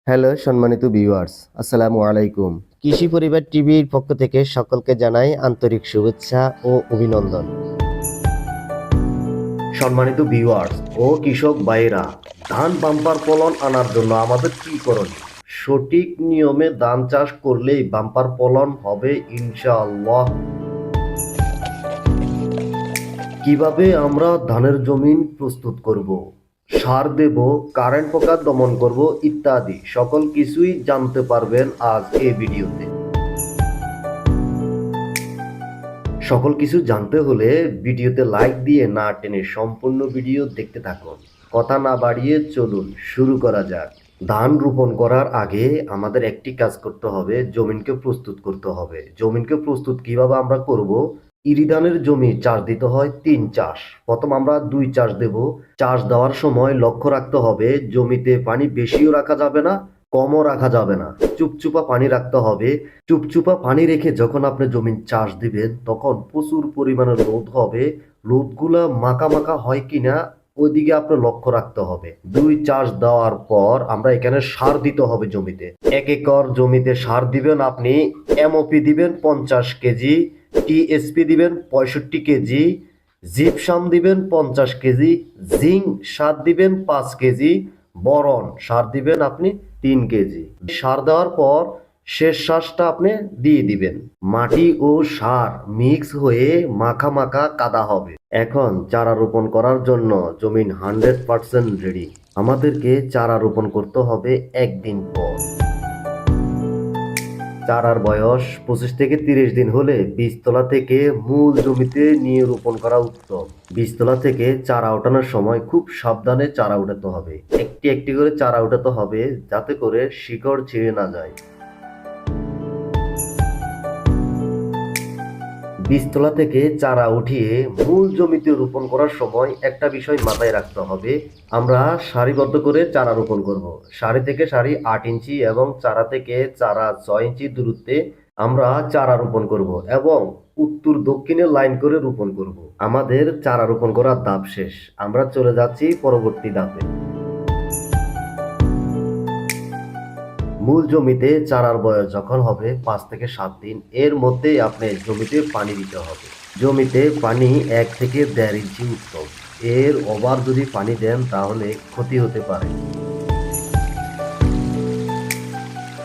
Hello সম্মানিত viewers, আসসালামু আলাইকুম। কৃষি পরিবার টিভির পক্ষ থেকে সকলকে জানাই আন্তরিক শুভেচ্ছা ও অভিনন্দন। সম্মানিত ভিউয়ার্স ও কৃষক ভাইরা, ধান বাম্পার ফলন আনার জন্য আমাদের কি করণীয়? সঠিক নিয়মে ধান চাষ করলেই বাম্পার ফলন হবে ইনশাআল্লাহ। কিভাবে আমরা ধানের জমিন প্রস্তুত করব, সার দেব, কারেন্ট পোকা দমন করব ইত্যাদি সকল কিছুই জানতে পারবেন আজ এই ভিডিওতে। সকল কিছু জানতে হলে ভিডিওতে লাইক দিয়ে না টেনে সম্পূর্ণ ভিডিও দেখতে থাকুন। কথা না বাড়িয়ে চলুন শুরু করা যাক। ধান রোপণ করার আগে আমাদের একটি কাজ করতে হবে, জমিনকে প্রস্তুত করতে হবে। জমিনকে প্রস্তুত কিভাবে আমরা করব? ইরি ধানের জমি চাষ দিতে হয় 3 চাষ। প্রথম আমরা 2 চাষ দেব। চাষ দেওয়ার সময় লক্ষ্য রাখতে হবে জমিতে পানি বেশিও রাখা যাবে না, কমও রাখা যাবে না, চুপচুপা পানি রাখতে হবে। চুপচুপা পানি রেখে যখন আপনি জমিন চাষ দিবেন তখন প্রচুর পরিমাণে রোদ হবে। রোদগুলা মাখা মাখা হয় কিনা ওইদিকে আপনার লক্ষ্য রাখতে হবে। 2 চাষ দেওয়ার পর আমরা এখানে সার দিতে হবে জমিতে। 1 একর জমিতে সার দিবেন আপনি, এমওপি দিবেন 50 কেজি, টিএসপি দিবেন 65 কেজি, জিপসাম দিবেন 50 কেজি, জিঙ্ক সার দিবেন 5 কেজি, বরন সার দিবেন আপনি 3 কেজি। সার দেওয়ার পর শেষ শ্বাসটা আপনি দিয়ে দিবেন। মাটি ও সার মিক্স হয়ে মাখা মাখা কাদা হবে। এখন চারা রোপণ করার জন্য জমিন 100% রেডি। আমাদেরকে চারা রোপণ করতে হবে একদিন পর। চারার বয়স 25 থেকে 30 দিন হলে বীজতলা থেকে মূল জমিতে নিয়ে রোপণ করা উত্তম। বীজতলা থেকে চারা ওঠানোর সময় খুব সাবধানে চারা উঠাতে হবে। একটি একটি করে চারা উঠাতে হবে যাতে করে শিকড় ছিঁড়ে না যায়। বীজতলা থেকে চারা উঠিয়ে মূল জমিতে রোপণ করার সময় একটা বিষয় মাথায় রাখতে হবে, আমরা সারিবদ্ধ করে চারা রোপণ করব। সারি থেকে সারি 8 ইঞ্চি এবং চারা থেকে চারা 6 ইঞ্চি দূরত্বে আমরা চারা রোপণ করব এবং উত্তর দক্ষিণে লাইন করে রোপণ করব। আমাদের চারা রোপণ করার ধাপ শেষ, আমরা চলে যাচ্ছি পরবর্তী ধাপে। মূল জমিতে চারার বয়স যখন হবে 5 থেকে 7 দিন, এর মধ্যে আপনি জমিতে পানি দিতে হবে। জমিতে পানি 1 থেকে 1.5 ইঞ্চি উত্তম। এর ওভার যদি পানি দেন তাহলে ক্ষতি হতে পারে।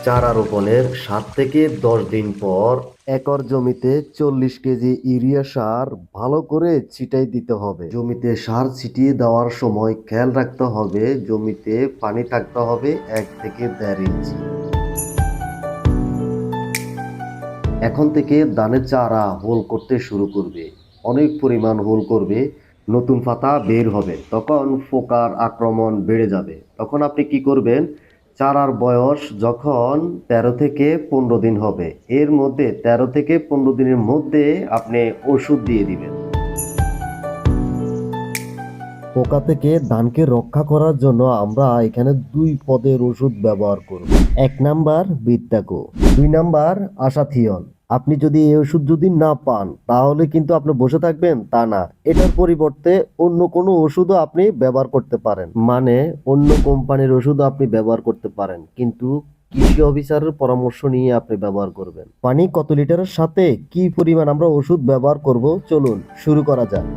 চারা রোপণের 7 থেকে 10 দিন পর একর জমিতে 40 কেজি ইউরিয়া সার ভালো করে ছিটাই দিতে হবে। জমিতে সার ছিটিয়ে দেওয়ার সময় খেয়াল রাখতে হবে জমিতে পানি থাকতে হবে 1 থেকে 1.5 ইঞ্চি। এখন থেকে ধানের চারা হোল করতে শুরু করবে, অনেক পরিমাণ হোল করবে, নতুন পাতা বের হবে, তখন পোকার আক্রমণ বেড়ে যাবে। তখন আপনি কি করবেন? চারার বয়স যখন 13 থেকে 15 দিন হবে, এর মধ্যে 13 থেকে 15 দিনের মধ্যে আপনি ওষুধ দিয়ে দিবেন। পোকা থেকে ধানকে রক্ষা করার জন্য আমরা এখানে 2 পদের ওষুধ ব্যবহার করব। 1 নাম্বার বিত্তাকো, 2 নাম্বার আশাথিয়ন। আপনি যদি এই ওষুধ যদি না পান তাহলে কিন্তু আপনি বসে থাকবেন তা না, এটার পরিবর্তে অন্য কোনো ওষুধও আপনি ব্যবহার করতে পারেন, মানে অন্য কোম্পানির ওষুধও আপনি ব্যবহার করতে পারেন, কিন্তু কৃষি অফিসারের পরামর্শ নিয়ে আপনি ব্যবহার করবেন। পানি কত লিটারের সাথে কি পরিমাণ আমরা ওষুধ ব্যবহার করব চলুন শুরু করা যাক।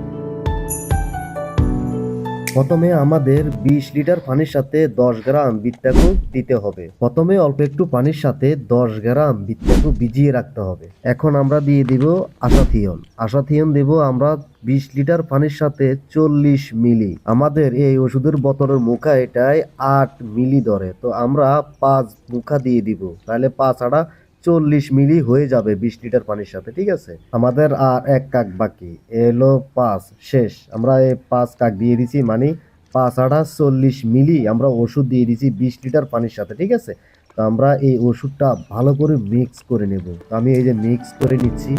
প্রথমে আমাদের 20 লিটার পানির সাথে 10 গ্রাম বিত্তাকু দিতে হবে। প্রথমে অল্প একটু পানির সাথে 10 গ্রাম বিত্তাকু ভিজিয়ে রাখতে হবে। এখন আমরা দিয়ে দিব আশাথিয়ন। আশাথিয়ন দেব আমরা 20 লিটার পানির সাথে 40 মিলি। আমাদের এই ওষুধের বোতলের মুখা এটাই 8 মিলি ধরে, তো আমরা 5 মুখা দিয়ে দিব, তাহলে 5 আড়া 40 মিলি হয়ে যাবে 20 লিটার পানির সাথে। ঠিক আছে, আমাদের আর 1 কাক বাকি, এলো 5 শেষ। আমরা এই 5 কাক দিয়ে দিছি, মানে 5 আড়া 40 মিলি আমরা ওষুধ দিয়ে দিছি 20 লিটার পানির সাথে। ঠিক আছে, তো আমরা এই ওষুধটা ভালো করে মিক্স করে নেব। তো আমি এই যে মিক্স করে নিচ্ছি।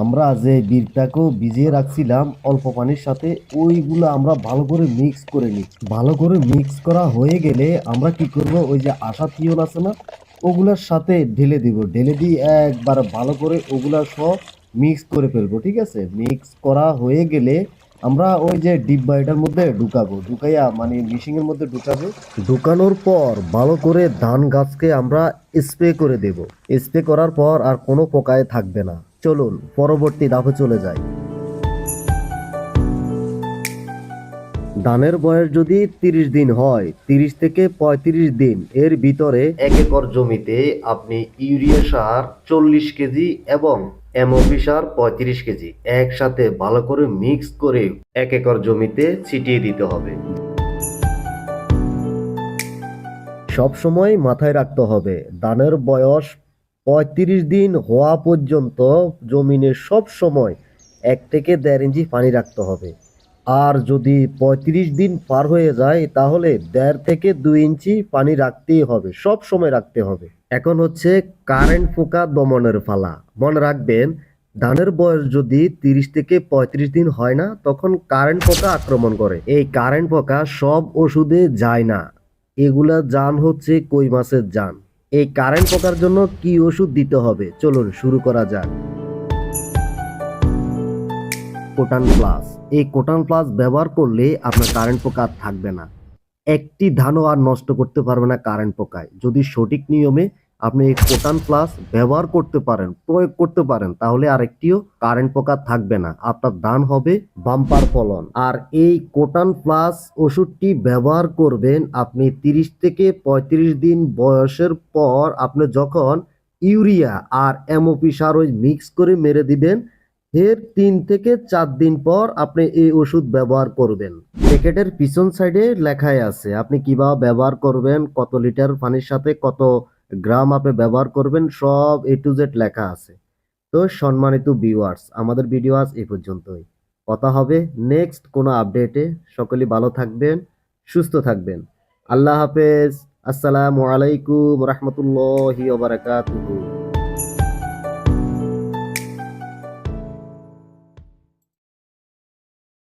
আমরা যে বীজটাকেও ভিজিয়ে রাখছিলাম অল্প পানির সাথে, ওইগুলো আমরা ভালো করে মিক্স করে নিই। ভালো করে মিক্স করা হয়ে গেলে আমরা কি করব, ওই যে আশা থিয়ন আছে না, ওগুলার সাথে ঢেলে দিব। ঢেলে দিয়ে একবার ভালো করে ওগুলা সব মিক্স করে ফেলবো। ঠিক আছে, মিক্স করা হয়ে গেলে আমরা ওই যে ডিব্বা এটার মধ্যে ঢুকাবো, ঢুকাইয়া মানে মেশিং এর মধ্যে ঢুকাবো। ঢুকানোর পর ভালো করে ধান গাছকে আমরা স্প্রে করে দেব। স্প্রে করার পর আর কোনো পোকায় থাকবে না। চলুন পরবর্তী ধাপে চলে যাই। ধানের বয়স যদি 30 দিন হয়, 30 থেকে 35 দিন এর ভিতরে 1 একর জমিতে আপনি ইউরিয়া সার 40 কেজি এবং এমওপি সার 35 কেজি একসাথে ভালো করে মিক্স করে 1 একর জমিতে ছিটিয়ে দিতে হবে। সব সময় মাথায় রাখতে হবে ধানের বয়স 35 দিন হওয়া পর্যন্ত জমিনে সব সময় 1 থেকে 1.5 ইঞ্চি পানি রাখতে হবে। আর যদি 35 দিন পার হয়ে যায় তাহলে 1.5 থেকে 2 ইঞ্চি পানি রাখতেই হবে, সব সময় রাখতে হবে। এখন হচ্ছে কারেন্ট পোকা দমনের পালা। মনে রাখবেন ধানের বয়স যদি 30 থেকে 35 দিন হয় না তখন কারেন্ট পোকা আক্রমণ করে। এই কারেন্ট পোকা সব ওষুধে যায় না, এগুলা জান হচ্ছে কই মাছের জান। এই কারেন্ট পোকার জন্য কি ওষুধ দিতে হবে চলুন শুরু করা যাক। কোটান প্লাস, এই কোটান প্লাস ব্যবহার করলে আপনার কারেন্ট পোকা আর থাকবে না। একটি ধানও আর নষ্ট করতে পারবে না কারেন্ট পোকায়। যদি সঠিক নিয়মে আপনি এই কোটান প্লাস ব্যবহার করতে পারেন, প্রয়োগ করতে পারেন, তাহলে আরেকটিও কারেন্ট পোকা থাকবে না, আপনার ধান হবে বাম্পার ফলন। আর এই কোটান প্লাস ওষুধটি ব্যবহার করবেন আপনি 30 থেকে 35 দিন বয়সের পর। আপনি যখন ইউরিয়া আর এমওপি সার ওই মিক্স করে মেরে দিবেন, এর 3 থেকে 4 দিন পর আপনি এই ওষুধ ব্যবহার করবেন। প্যাকেটের পিছন সাইডে লেখাই আছে আপনি কিভাবে ব্যবহার করবেন, কত লিটার পানির সাথে কত গ্রাম আপনি ব্যবহার করবেন, সব এ টু জেড লেখা আছে। তো সম্মানিত ভিউয়ার্স, আমাদের ভিডিও আজ এই পর্যন্তই। কথা হবে নেক্সট কোনো আপডেটে। সকলেই ভালো থাকবেন, সুস্থ থাকবেন। আল্লাহ হাফেজ। আসসালামু আলাইকুম রহমতুল্লাহি ওয়া বারাকাতুহু।